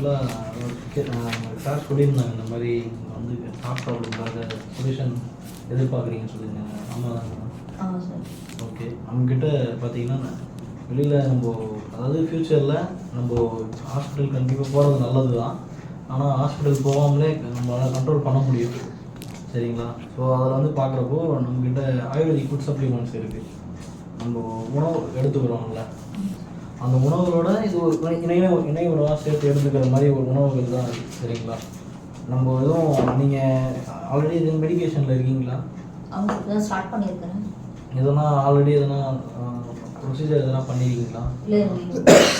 ஆக்சுவலாக சார் சொல்லியிருந்தாங்க இந்த மாதிரி வந்து ஹார்ட் ப்ராப்ளம்காக சொல்யூஷன் எதிர்பார்க்குறீங்கன்னு சொல்லியிருந்தாங்க. ஆமாம் தாங்க. ஆமாம் சார். ஓகே, நம்மக்கிட்ட பார்த்தீங்கன்னா வெளியில் நம்ம அதாவது ஃப்யூச்சரில் நம்ம ஹாஸ்பிட்டல் கண்டிப்பாக போகிறது நல்லது தான். ஆனால் ஹாஸ்பிட்டல் போகாமலே நம்மளால் கண்ட்ரோல் பண்ண முடியும். சரிங்களா? ஸோ அதில் வந்து பார்க்குறப்போ நம்மக்கிட்ட ஆயுர்வேதிக் ஃபுட் சப்ளிமெண்ட்ஸ் இருக்குது. நம்ம உணவு எடுத்துக்கிறோம்ல, அந்த உணவுகளோட இது ஒரு இணை உணவாக சேர்த்து எடுத்துக்கிற மாதிரி ஒரு உணவுகள் தான் இருக்குது. சரிங்களா? நம்ம எதுவும் நீங்கள் ஆல்ரெடி இது மெடிக்கேஷனில் இருக்கீங்களா? அவங்க ஸ்டார்ட் பண்ணியிருக்கிறேன். எதனா ஆல்ரெடி எதனா ப்ரொசீஜர் எதனா பண்ணியிருக்கீங்களா? இல்லை,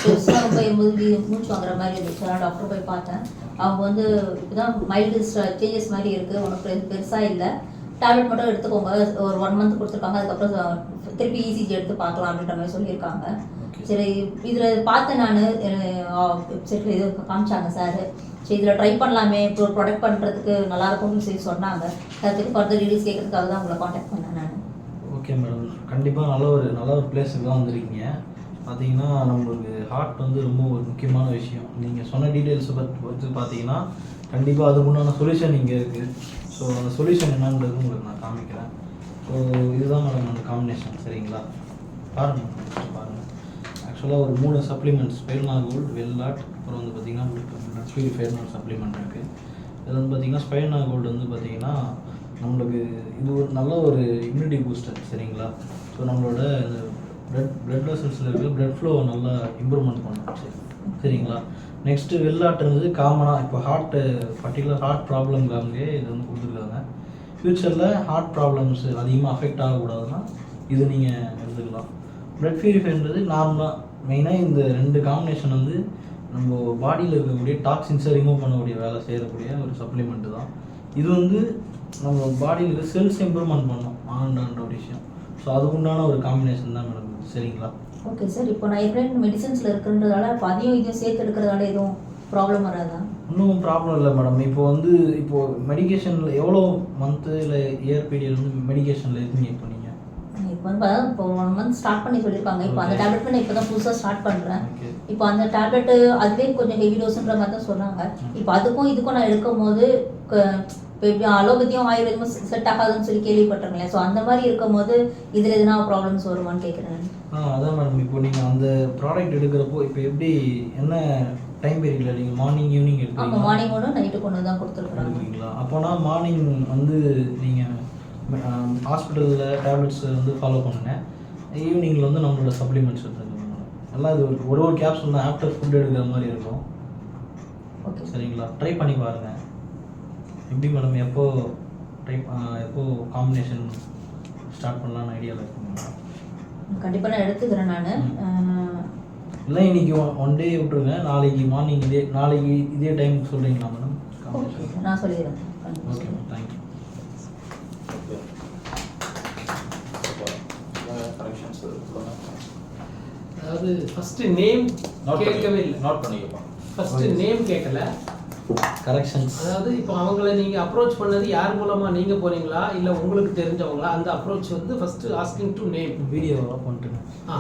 பெருசாக ரொம்ப எம்பது மூச்சு வாங்குற மாதிரி இருந்துச்சு. நான் டாக்டர் போய் பார்த்தேன். அவங்க வந்து இப்போதான் மைல்டு சேஞ்சஸ் மாதிரி இருக்குது, உனக்கு பெருசாக இல்லை, டேப்லெட் மட்டும் எடுத்துக்கோங்க, ஒரு 1 மந்த் கொடுத்துருக்காங்க, அதுக்கப்புறம் திருப்பி இசிஜி எடுத்து பார்க்கலாம் அப்படின்ற மாதிரி சொல்லியிருக்காங்க. சரி, இதில் பார்த்தேன் நான் வெப்சைட்டில் இது காமிச்சாங்க சார். சரி, இதில் ட்ரை பண்ணலாமே, இப்போ ப்ரொடக்ட் பண்ணுறதுக்கு நல்லாயிருக்கும்னு சொல்லி சொன்னாங்க. அதுக்கு ஃபர்தர் டீடைல்ஸ் கேட்கறதுக்காக தான் உங்களை காண்டாக்ட் பண்ணேன் நான். ஓகே மேடம், கண்டிப்பாக நல்ல ஒரு பிளேஸுக்கு தான் வந்திருக்கீங்க. பார்த்தீங்கன்னா நம்மளுக்கு ஹார்ட் வந்து ரொம்ப ஒரு முக்கியமான விஷயம். நீங்கள் சொன்ன டீட்டெயில்ஸை வச்சு பார்த்தீங்கன்னா கண்டிப்பாக அதுக்குண்டான சொல்யூஷன் இங்கே இருக்குது. ஸோ அந்த சொல்யூஷன் என்னன்றது உங்களுக்கு நான் காமிக்கிறேன். ஸோ இதுதான் மேடம் அந்த காம்பினேஷன். சரிங்களா? பாருங்கள் ஆக்சுவலாக ஒரு 3 சப்ளிமெண்ட்ஸ், ஸ்பைனா கோல்டு, வெல்லாட், அப்புறம் வந்து பார்த்திங்கன்னா பிளட் பியூரிஃபையர்னு ஒரு சப்ளிமெண்ட் இருக்குது. இதில் வந்து பார்த்திங்கன்னா ஸ்பைனா கோல்டு வந்து பார்த்திங்கன்னா நம்மளுக்கு இது ஒரு நல்ல ஒரு இம்யூனிட்டி பூஸ்டர். சரிங்களா? ஸோ நம்மளோட பிளட் வெசல்ஸில் இருக்கிற பிளட் ஃப்ளோ நல்லா இம்ப்ரூவ்மெண்ட் பண்ணும். சரிங்களா? நெக்ஸ்ட்டு வெள்ளாட்டுறது காமனாக இப்போ பர்டிகுலர் ஹார்ட் ப்ராப்ளம்காகவே இது வந்து கொடுத்துருக்காங்க. ஃப்யூச்சரில் ஹார்ட் ப்ராப்ளம்ஸ் அதிகமாக அஃபெக்ட் ஆகக்கூடாதுன்னா இது நீங்கள் எடுத்துக்கலாம். பிளட் பியூரிஃபைன்றது நார்மலாக மெயினாக இந்த 2 காம்பினேஷன் வந்து நம்ம பாடியில் இருக்கக்கூடிய டாக்ஸின்ஸை ரிமூவ் பண்ணக்கூடிய வேலை செய்யக்கூடிய ஒரு சப்ளிமெண்ட்டு தான். இது வந்து நம்ம பாடியில் இருக்க செல்ஸ் இம்ப்ரூவ்மெண்ட் பண்ணோம் ஆண்டான்ற ஒரு விஷயம். ஸோ அதுக்குண்டான ஒரு காம்பினேஷன் தான் மேடம். சரிங்களா? Okay sir. இப்போ நான் ஏற்கனவே மெடிசன்ஸில் இருக்குன்றதால இப்போ அதையும் இதையும் சேர்த்து எடுக்கிறதால எதுவும் ப்ராப்ளம் வராதா? ஒன்றும் ப்ராப்ளம் இல்லை மேடம். இப்போது மெடிக்கேஷனில் எவ்வளோ மந்த்து இல்லை இயர் பீரியட் வந்து மெடிக்கேஷனில் இருக்கீங்க இப்போ நீங்கள்? இப்போ வந்து இப்போ 1 மந்த் ஸ்டார்ட் பண்ணி சொல்லியிருக்காங்க. இப்போ அந்த டேப்லெட் நான் இப்போ தான் புதுசாக ஸ்டார்ட் பண்ணுறேன். இப்போ அந்த டேப்லெட்டு அதுவே கொஞ்சம் ஹெவி டோஸுன்ற மாதிரி தான் சொன்னாங்க. இப்போ அதுக்கும் இதுக்கும் நான் எடுக்கும் போது இப்போ எப்படி அலோபதியும் ஆயுர்வேதமும் செட் ஆகாதுன்னு சொல்லி கேள்விப்பட்டிருங்களேன். ஸோ அந்த மாதிரி இருக்கும் போது இதில் எதுனா ப்ராப்ளம்ஸ் வருமானு கேட்குறேன். அதான் மேடம், இப்போ நீங்கள் அந்த ப்ராடக்ட் எடுக்கிறப்போ இப்போ எப்படி என்ன டைம் பீரியடில் நீங்கள் மார்னிங் ஈவினிங் எடுக்கிறீங்க? ஆமாம், மார்னிங் 1 நைட்டுக்கு 1 தான் கொடுத்துருக்குறாங்க. அப்போனா மார்னிங் வந்து நீங்கள் ஹாஸ்பிட்டலில் டேப்லெட்ஸ் வந்து ஃபாலோ பண்ணுங்கள். ஈவினிங்கில் வந்து நம்மளோட சப்ளிமெண்ட்ஸ் எடுத்துக்கணும். எல்லாம் இது ஒரு கேப்சூல் தான் ஆஃப்டர் ஃபுட் எடுக்கிற மாதிரி இருக்கும். ஓகே, சரிங்களா? ட்ரை பண்ணி பாருங்கள். எப்படி மேடம், எப்போ காம்பினேஷன் ஸ்டார்ட் பண்ணலான்னு ஐடியாவில் இருக்குங்க? கண்டிப்பாக நான் எடுத்துக்கிறேன் நான். இல்லை, இன்றைக்கி 1 டே விட்டுருங்க, நாளைக்கு மார்னிங் நாளைக்கு இதே டைமுக்கு சொல்கிறீங்களா மேடம்? ஓகே, நான் சொல்லிடுறேன். Okay ma'am, thank you. அதாவது ஃபர்ஸ்ட் நேம் கேட்கவே இல்லை. நோட் பண்ணிக்கப்பா. ஃபர்ஸ்ட் நேம் கேட்கல. கரெக்ஷன்ஸ். அதாவது இப்போ அவங்கள நீங்கள் அப்ரோச் பண்ணது யார் மூலமாக நீங்கள் போகிறீங்களா இல்லை உங்களுக்கு தெரிஞ்சவங்களா? அந்த அப்ரோச் வந்து ஃபர்ஸ்ட் ஆஸ்கிங் டு நேம். வீடியோவாக பண்ணிட்டுங்க. ஆ